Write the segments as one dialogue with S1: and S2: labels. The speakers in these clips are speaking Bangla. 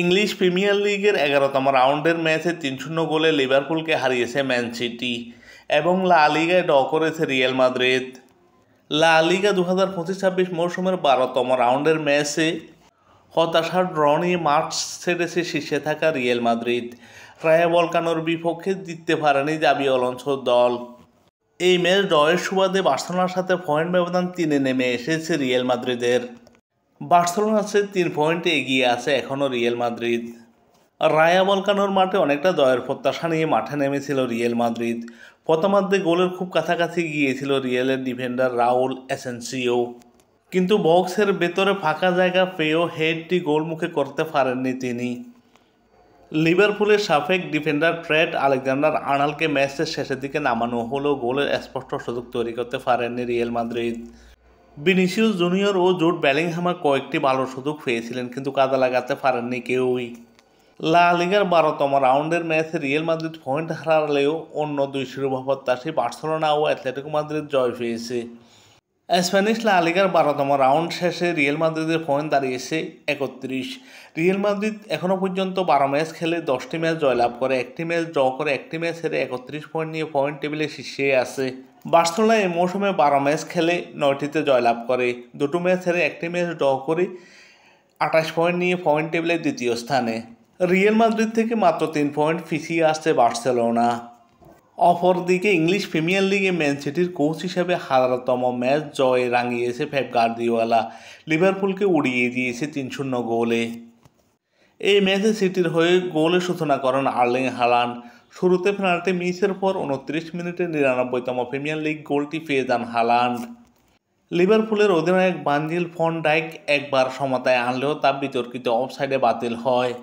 S1: ইংলিশ প্রিমিয়ার লিগের ১১তম রাউন্ডের ম্যাচে ৩-০ গোলে লিভারপুলকে হারিয়েছে ম্যান সিটি এবং লা লিগায় ড্র করেছে রিয়াল মাদ্রিদ। লা লিগা ২০২৫-২৬ মৌসুমের ১২তম রাউন্ডের ম্যাচে হতাশার ড্র নিয়ে মাঠ ছেড়েছে শীর্ষে থাকা রিয়াল মাদ্রিদ। রায়ো ভ্যালকানোর বিপক্ষে জিততে পারেনি জাবি আলোনসোর দল। এই ম্যাচ ড্রয়ের সুবাদে বার্সেলোনার সাথে পয়েন্ট ব্যবধান ৩-এ নেমে এসেছে রিয়াল মাদ্রিদের। বার্সেলোনার চেয়ে ৩ পয়েন্টে এগিয়ে আছে এখনও রিয়াল মাদ্রিদ। রায়ো ভ্যালকানোর মাঠে অনেকটা জয়ের প্রত্যাশা নিয়ে মাঠে নেমেছিল রিয়াল মাদ্রিদ। প্রথমার্ধে গোলের খুব কাছাকাছি গিয়েছিল রিয়ালের ডিফেন্ডার রাউল এসেনসিও, কিন্তু বক্সের ভেতরে ফাঁকা জায়গা পেয়েও হেডটি গোলমুখে করতে পারেননি তিনি। লিভারপুলের সাবেক ডিফেন্ডার ট্রেন্ট আলেকজান্ডার-আর্নল্ডকে ম্যাচের শেষের দিকে নামানো হলেও গোলের স্পষ্ট সুযোগ তৈরি করতে পারেননি রিয়াল মাদ্রিদ। ভিনিসিয়াস জুনিয়র ও জুড বেলিংহাম কয়েকটি ভালো সুযোগ পেয়েছিলেন, কিন্তু কাজে লাগাতে পারেননি কেউই। লা লিগার ১২তম রাউন্ডের ম্যাচে রিয়াল মাদ্রিদ পয়েন্ট হারালেও অন্য দুই শিরোপাপ্রত্যাশী বার্সেলোনা ও অ্যাটলেটিকো মাদ্রিদ জয় পেয়েছে। স্প্যানিশ লা লিগার ১২তম রাউন্ড শেষে রিয়াল মাদ্রিদের পয়েন্ট দাঁড়িয়েছে ৩১। রিয়াল মাদ্রিদ এখনও পর্যন্ত ১২ ম্যাচ খেলে 10টি ম্যাচ জয়লাভ করে, 1টি ম্যাচ ড্র করে, 1টি ম্যাচ হেরে ৩১ পয়েন্ট নিয়ে পয়েন্ট টেবিলে শীর্ষে আছে। বার্সেলোনা এই মৌসুমে ১২ ম্যাচ খেলে 9টিতে জয়লাভ করে, 2টি ম্যাচ হেরে 1টি ম্যাচ ড্র করে 28 পয়েন্ট নিয়ে পয়েন্ট টেবিলের দ্বিতীয় স্থানে। রিয়াল মাদ্রিদ থেকে মাত্র 3 পয়েন্ট পিছিয়ে আসছে বার্সেলোনা। অপরদিকে ইংলিশ প্রিমিয়ার লিগে ম্যান সিটির কোচ হিসেবে ১০০০তম ম্যাচ জয়ে রাঙিয়েছে পেপ গার্দিওলা। লিভারপুলকে উড়িয়ে দিয়েছে ৩-০ গোলে। এই ম্যাচে সিটির হয়ে গোলের সূচনা করেন আর্লিং হালান্ড। শুরুতে পেনাল্টি মিসের পর ২৯ মিনিটে ৯৯তম প্রিমিয়ার লিগ গোলটি পেয়ে যান হালান্ড। লিভারপুলের অধিনায়ক ভার্জিল ভ্যান ডাইক একবার সমতায় আনলেও তা বিতর্কিত অফসাইডে বাতিল হয়।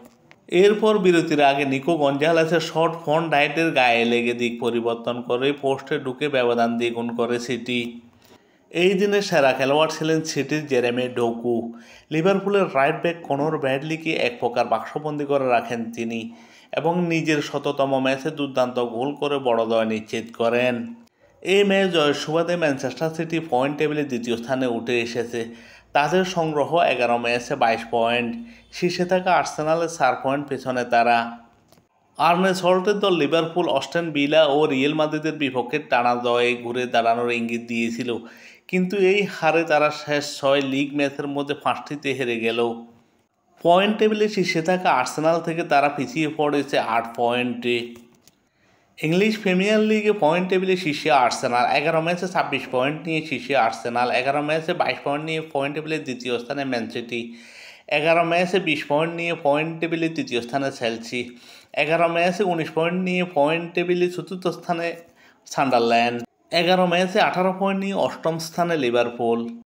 S1: এরপর বিরতির আগে নিকো গঞ্জালেসের শট ভ্যান ডাইকের গায়ে লেগে দিক পরিবর্তন করে পোস্টে ঢুকে ব্যবধান দ্বিগুণ করে সিটি। এই দিনের সেরা খেলোয়াড় ছিলেন সিটির জেরেমি ডোকু। লিভারপুলের রাইট ব্যাক কনর ব্র্যাডলিকে এক প্রকার বাক্সবন্দি করে রাখেন তিনি এবং নিজের ১০০তম ম্যাচে দুর্দান্ত গোল করে বড় জয় নিশ্চিত করেন। এই ম্যাচ জয়ের সুবাদে ম্যানচেস্টার সিটি পয়েন্ট টেবিলে দ্বিতীয় স্থানে উঠে এসেছে। তাদের সংগ্রহ ১১ ম্যাচে ২২ পয়েন্ট। শীর্ষে থাকা আর্সেনালের ৪ পয়েন্ট পেছনে তারা। আর্নে স্লটের দল লিভারপুল, অস্টন ভিলা ও রিয়াল মাদ্রিদের বিপক্ষে টানা জয়ে ঘুরে দাঁড়ানোর ইঙ্গিত দিয়েছিল, কিন্তু এই হারে তারা শেষ ৬ লিগ ম্যাচের মধ্যে ৫টিতে হেরে গেল। পয়েন্ট টেবিলে শীর্ষে থাকা আর্সেনাল থেকে তারা পিছিয়ে পড়েছে ৮ পয়েন্টে। ইংলিশ প্রিমিয়ার লিগে পয়েন্ট টেবিলে শীর্ষে আর্সেনাল ১১ ম্যাচে ২৬ পয়েন্ট নিয়ে শীর্ষে আর্সেনাল, ১১ ম্যাচে ২২ পয়েন্ট নিয়ে পয়েন্ট টেবিলের দ্বিতীয় স্থানে ম্যান সিটি, ১১ ম্যাচে ২০ পয়েন্ট নিয়ে পয়েন্ট টেবিলের তৃতীয় স্থানে চেলসি, ১১ ম্যাচে ১৯ পয়েন্ট নিয়ে পয়েন্ট টেবিলের চতুর্থ স্থানে সান্ডারল্যান্ড, ১১ ম্যাচে ১৮ পয়েন্ট নিয়ে অষ্টম স্থানে লিভারপুল।